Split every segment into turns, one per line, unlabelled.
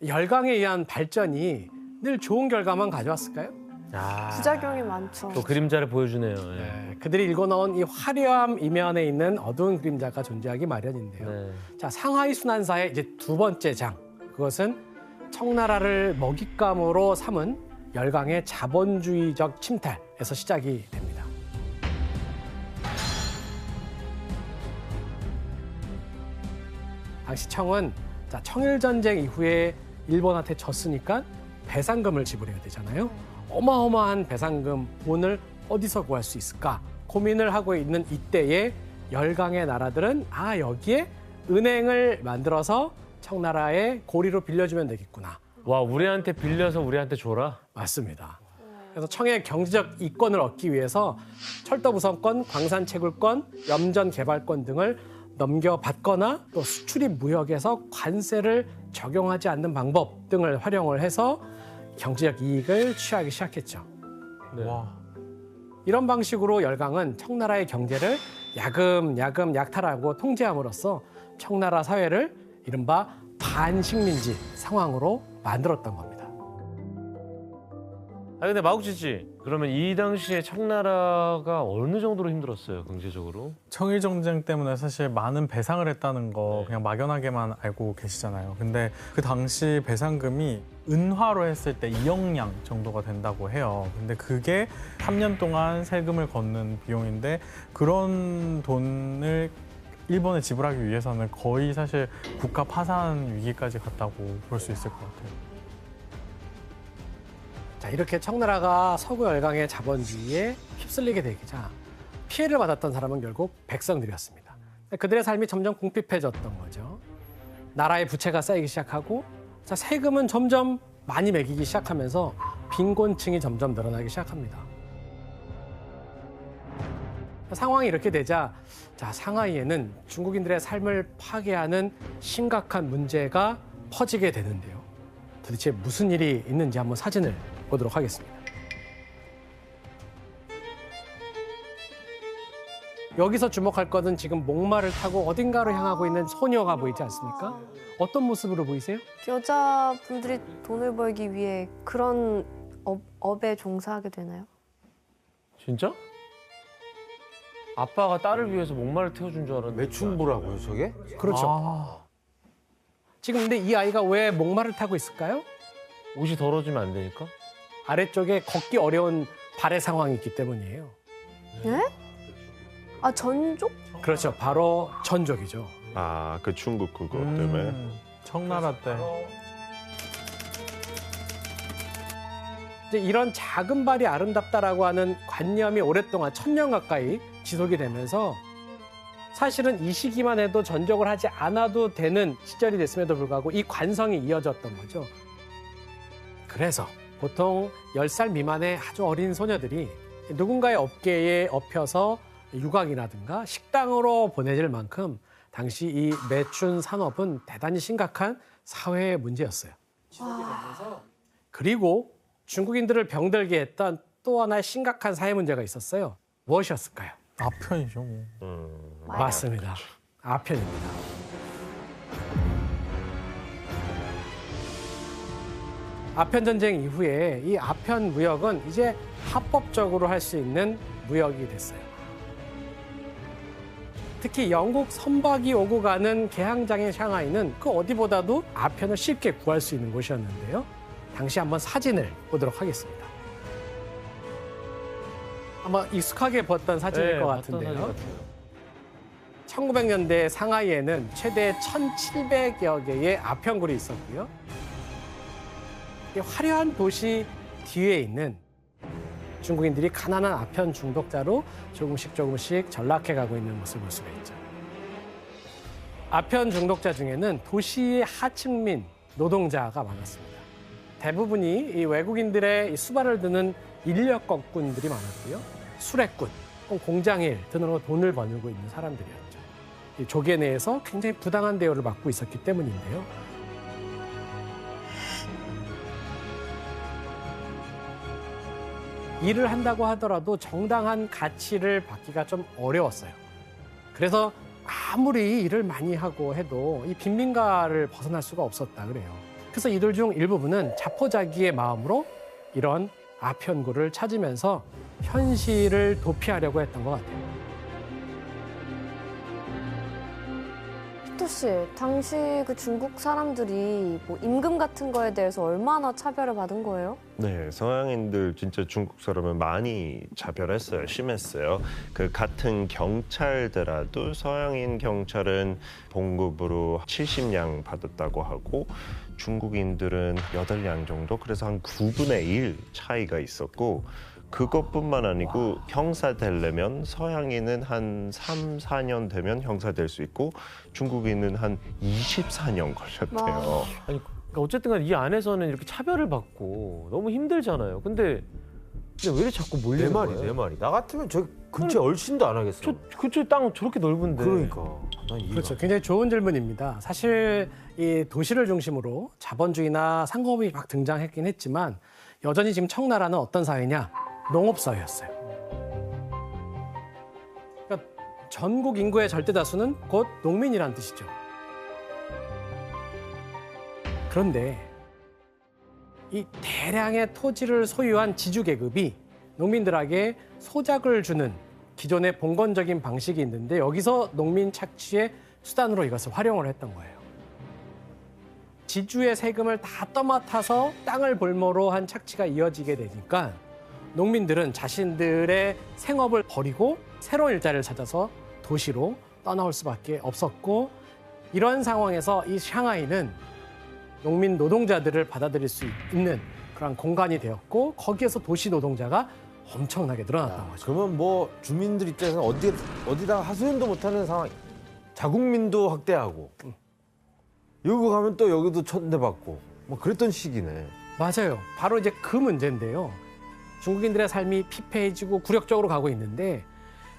열강에 의한 발전이 늘 좋은 결과만 가져왔을까요?
부작용이 많죠.
또 그림자를 보여주네요. 예.
네, 그들이 읽어놓은 이 화려함 이면에 있는 어두운 그림자가 존재하기 마련인데요.
네.
자, 상하이 순환사의 이제 두 번째 장, 그것은 청나라를 먹잇감으로 삼은 열강의 자본주의적 침탈에서 시작이 됩니다. 당시 청은 청일전쟁 이후에 일본한테 졌으니까 배상금을 지불해야 되잖아요. 어마어마한 배상금 돈을 어디서 구할 수 있을까 고민을 하고 있는 이때에 열강의 나라들은 여기에 은행을 만들어서 청나라에 고리로 빌려주면 되겠구나.
와, 우리한테 빌려서 우리한테 줘라?
맞습니다. 그래서 청의 경제적 이권을 얻기 위해서 철도부선권, 광산채굴권, 염전개발권 등을 넘겨받거나 또 수출입 무역에서 관세를 적용하지 않는 방법 등을 활용을 해서 경제적 이익을 취하기 시작했죠.
네.
와.
이런 방식으로 열강은 청나라의 경제를 야금야금 약탈하고 통제함으로써 청나라 사회를 이른바 반식민지 상황으로 만들었던 겁니다.
근데 마국지 씨, 그러면 이 당시에 청나라가 어느 정도로 힘들었어요, 경제적으로?
청일전쟁 때문에 사실 많은 배상을 했다는 거 그냥 막연하게만 알고 계시잖아요. 근데 그 당시 배상금이 은화로 했을 때 2억량 정도가 된다고 해요. 근데 그게 3년 동안 세금을 걷는 비용인데 그런 돈을 일본에 지불하기 위해서는 거의 사실 국가 파산 위기까지 갔다고 볼 수 있을 것 같아요.
자, 이렇게 청나라가 서구 열강의 자본주의에 휩쓸리게 되자 피해를 받았던 사람은 결국 백성들이었습니다. 그들의 삶이 점점 궁핍해졌던 거죠. 나라의 부채가 쌓이기 시작하고 세금은 점점 많이 매기기 시작하면서 빈곤층이 점점 늘어나기 시작합니다. 상황이 이렇게 되자 상하이에는 중국인들의 삶을 파괴하는 심각한 문제가 퍼지게 되는데요. 도대체 무슨 일이 있는지 한번 사진을 보도록 하겠습니다. 여기서 주목할 것은 지금 목마를 타고 어딘가로 향하고 있는 소녀가 보이지 않습니까? 어떤 모습으로 보이세요?
여자분들이 돈을 벌기 위해 그런 업에 종사하게 되나요?
진짜? 아빠가 딸을 위해서 목마를 태워준 줄 알았는데.
매춘부라고요, 저게?
그렇죠. 지금 근데 이 아이가 왜 목마를 타고 있을까요?
옷이 더러지면 안 되니까?
아래쪽에 걷기 어려운 발의 상황이 있기 때문이에요.
네? 전족?
그렇죠. 바로 전족이죠.
그 중국 그거 때문에.
청나라 때.
이제 이런 작은 발이 아름답다라고 하는 관념이 오랫동안 1000년 가까이 지속이 되면서 사실은 이 시기만 해도 전족을 하지 않아도 되는 시절이 됐음에도 불구하고 이 관성이 이어졌던 거죠. 그래서 보통 10살 미만의 아주 어린 소녀들이 누군가의 업계에 업혀서 유학이라든가 식당으로 보내질 만큼 당시 이 매춘 산업은 대단히 심각한 사회의 문제였어요. 그리고 중국인들을 병들게 했던 또 하나의 심각한 사회 문제가 있었어요. 무엇이었을까요?
아편이죠.
맞습니다. 아편입니다. 아편 전쟁 이후에 이 아편 무역은 이제 합법적으로 할 수 있는 무역이 됐어요. 특히 영국 선박이 오고 가는 개항장의 샹하이는 그 어디보다도 아편을 쉽게 구할 수 있는 곳이었는데요. 당시 한번 사진을 보도록 하겠습니다. 아마 익숙하게 봤던 사진일 것 같은데요. 1900년대 상하이에는 최대 1,700여 개의 아편굴이 있었고요. 이 화려한 도시 뒤에 있는 중국인들이 가난한 아편 중독자로 조금씩 전락해가고 있는 모습을 볼 수가 있죠. 아편 중독자 중에는 도시의 하층민 노동자가 많았습니다. 대부분이 이 외국인들의 수발을 드는 인력거꾼들이 많았고요. 수레꾼, 공장일 등으로 돈을 벌고 있는 사람들이었죠. 이 조계 내에서 굉장히 부당한 대우를 받고 있었기 때문인데요. 일을 한다고 하더라도 정당한 가치를 받기가 좀 어려웠어요. 그래서 아무리 일을 많이 하고 해도 이 빈민가를 벗어날 수가 없었다 그래요. 그래서 이들 중 일부분은 자포자기의 마음으로 이런 아편구를 찾으면서 현실을 도피하려고 했던 것 같아요.
피터 씨, 당시 그 중국 사람들이 뭐 임금 같은 거에 대해서 얼마나 차별을 받은 거예요?
네, 서양인들 진짜 중국 사람을 많이 차별했어요. 심했어요. 그 같은 경찰더라도 서양인 경찰은 봉급으로 70냥 받았다고 하고 중국인들은 8냥 정도, 그래서 한 9분의 1 차이가 있었고 그것뿐만 아니고 형사 되려면 서양인은 한 3, 4년 되면 형사 될 수 있고 중국인은 한 24년 걸렸대요.
아니 그러니까 어쨌든 간에 이 안에서는 이렇게 차별을 받고 너무 힘들잖아요. 근데 왜 이렇게 자꾸 몰리는
내 말이
거예요?
내 말이. 나 같으면 저 근처에 얼씬도 안 하겠어.
저 근처에 땅 저렇게 넓은데.
그러니까. 난 이해가
그렇죠. 굉장히 좋은 질문입니다. 사실 이 도시를 중심으로 자본주의나 상공업이 막 등장했긴 했지만 여전히 지금 청나라는 어떤 사회냐? 농업사회였어요. 그러니까 전국 인구의 절대 다수는 곧 농민이란 뜻이죠. 그런데 이 대량의 토지를 소유한 지주계급이 농민들에게 소작을 주는 기존의 봉건적인 방식이 있는데 여기서 농민 착취의 수단으로 이것을 활용을 했던 거예요. 지주의 세금을 다 떠맡아서 땅을 볼모로 한 착취가 이어지게 되니까 농민들은 자신들의 생업을 버리고 새로운 일자리를 찾아서 도시로 떠나올 수밖에 없었고 이런 상황에서 이 샹하이는 농민 노동자들을 받아들일 수 있는 그런 공간이 되었고 거기에서 도시 노동자가 엄청나게 늘어났던 거죠.
그러면 뭐 주민들 입장에서는 어디다가 하소연도 못하는 상황. 자국민도 확대하고 여기 가면 또 여기도 천대받고 뭐 그랬던 시기네.
맞아요. 바로 이제 그 문제인데요. 중국인들의 삶이 피폐해지고 굴욕적으로 가고 있는데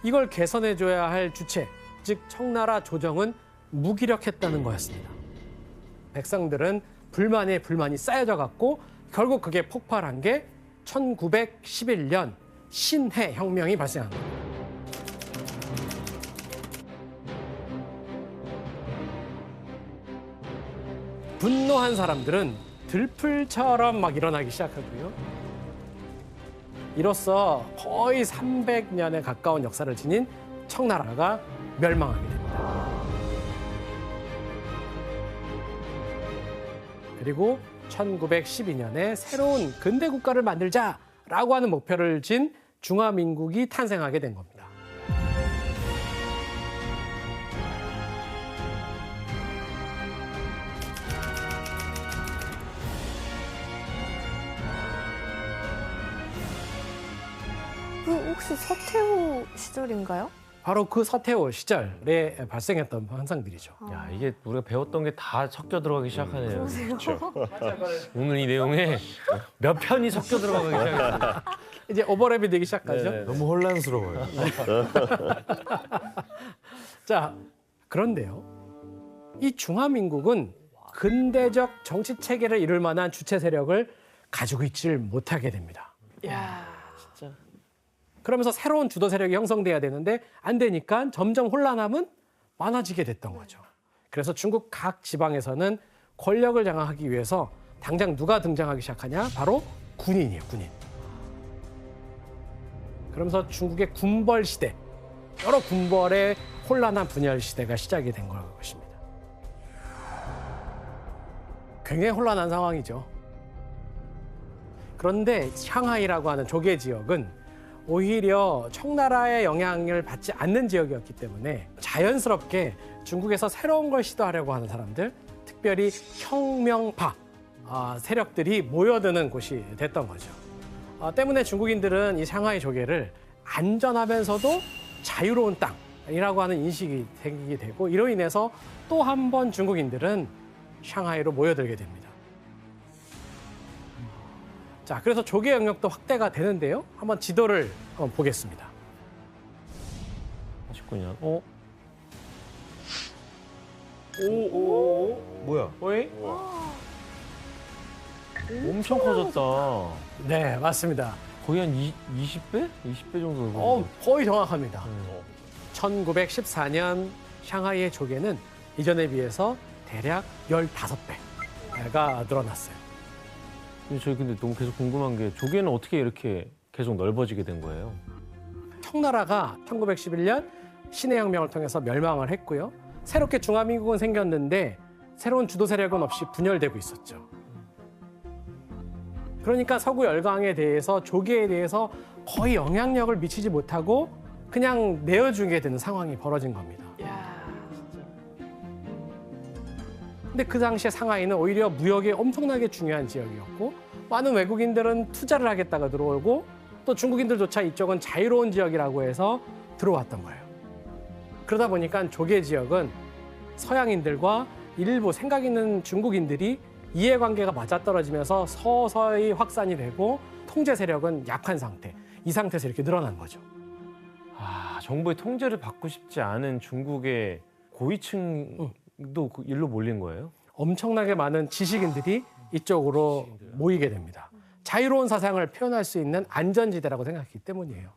이걸 개선해줘야 할 주체, 즉 청나라 조정은 무기력했다는 거였습니다. 백성들은 불만이 쌓여져 갔고 결국 그게 폭발한 게 1911년 신해 혁명이 발생한 겁니다. 분노한 사람들은 들풀처럼 막 일어나기 시작하고요. 이로써 거의 300년에 가까운 역사를 지닌 청나라가 멸망하게 됩니다. 그리고 1912년에 새로운 근대 국가를 만들자라고 하는 목표를 진 중화민국이 탄생하게 된 겁니다.
그 혹시 서태후 시절인가요?
바로 그 서태후 시절에 발생했던 현상들이죠.
야 이게 우리가 배웠던 게 다 섞여 들어가기 시작하네요.
그러세요?
오늘 이 내용에 몇 편이 섞여 들어가기 시작했어요.
이제 오버랩이 되기 시작하죠.
네.
너무 혼란스러워요.
자, 그런데요. 이 중화민국은 근대적 정치 체계를 이룰 만한 주체 세력을 가지고 있지를 못하게 됩니다.
진짜.
그러면서 새로운 주도 세력이 형성돼야 되는데 안 되니까 점점 혼란함은 많아지게 됐던 거죠. 그래서 중국 각 지방에서는 권력을 장악하기 위해서 당장 누가 등장하기 시작하냐? 바로 군인이에요, 군인. 그러면서 중국의 군벌 시대, 여러 군벌의 혼란한 분열 시대가 시작이 된 것입니다. 굉장히 혼란한 상황이죠. 그런데 샹하이라고 하는 조개 지역은 오히려 청나라의 영향을 받지 않는 지역이었기 때문에 자연스럽게 중국에서 새로운 걸 시도하려고 하는 사람들, 특별히 혁명파 세력들이 모여드는 곳이 됐던 거죠. 때문에 중국인들은 이 샹하이 조개를 안전하면서도 자유로운 땅이라고 하는 인식이 생기게 되고 이로 인해서 또 한 번 중국인들은 샹하이로 모여들게 됩니다. 자, 그래서 조개 영역도 확대가 되는데요. 한번 지도를 한번 보겠습니다.
19년.
뭐야?
어이? 엄청 커졌다.
네, 맞습니다.
거의 한 20배? 20배 정도 넓어.
거의 정확합니다. 1914년 샹하이의 조개는 이전에 비해서 대략 15배 조개가 늘어났어요.
저희 근데 너무 계속 궁금한 게 조개는 어떻게 이렇게 계속 넓어지게 된 거예요?
청나라가 1911년 신해혁명을 통해서 멸망을 했고요. 새롭게 중화민국은 생겼는데 새로운 주도 세력은 없이 분열되고 있었죠. 그러니까 서구 열강에 대해서 조개에 대해서 거의 영향력을 미치지 못하고 그냥 내어주게 되는 상황이 벌어진 겁니다. 근데 그 당시에 상하이는 오히려 무역이 엄청나게 중요한 지역이었고 많은 외국인들은 투자를 하겠다가 들어오고 또 중국인들조차 이쪽은 자유로운 지역이라고 해서 들어왔던 거예요. 그러다 보니까 조개 지역은 서양인들과 일부 생각 있는 중국인들이 이해관계가 맞아떨어지면서 서서히 확산이 되고 통제 세력은 약한 상태. 이 상태에서 이렇게 늘어난 거죠.
아, 정부의 통제를 받고 싶지 않은 중국의 고위층도 그 일로 몰린 거예요?
엄청나게 많은 지식인들이 이쪽으로 모이게 됩니다. 자유로운 사상을 표현할 수 있는 안전지대라고 생각했기 때문이에요.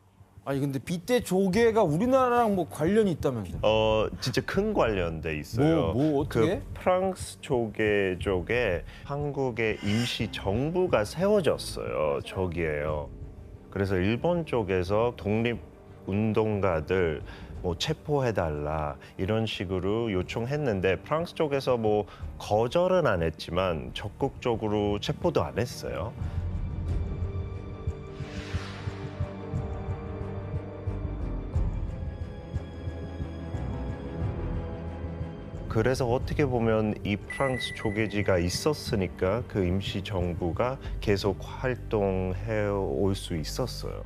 아니 근데 빗대 조개가 우리나라랑 뭐 관련이 있다면서요?
진짜 큰 관련돼 있어요.
뭐 어떻게?
그 프랑스 조개 쪽에 한국의 임시 정부가 세워졌어요. 저기에요. 그래서 일본 쪽에서 독립 운동가들 뭐 체포해달라 이런 식으로 요청했는데 프랑스 쪽에서 뭐 거절은 안 했지만 적극적으로 체포도 안 했어요. 그래서 어떻게 보면 이 프랑스 조개지가 있었으니까 그 임시 정부가 계속 활동해 올 수 있었어요.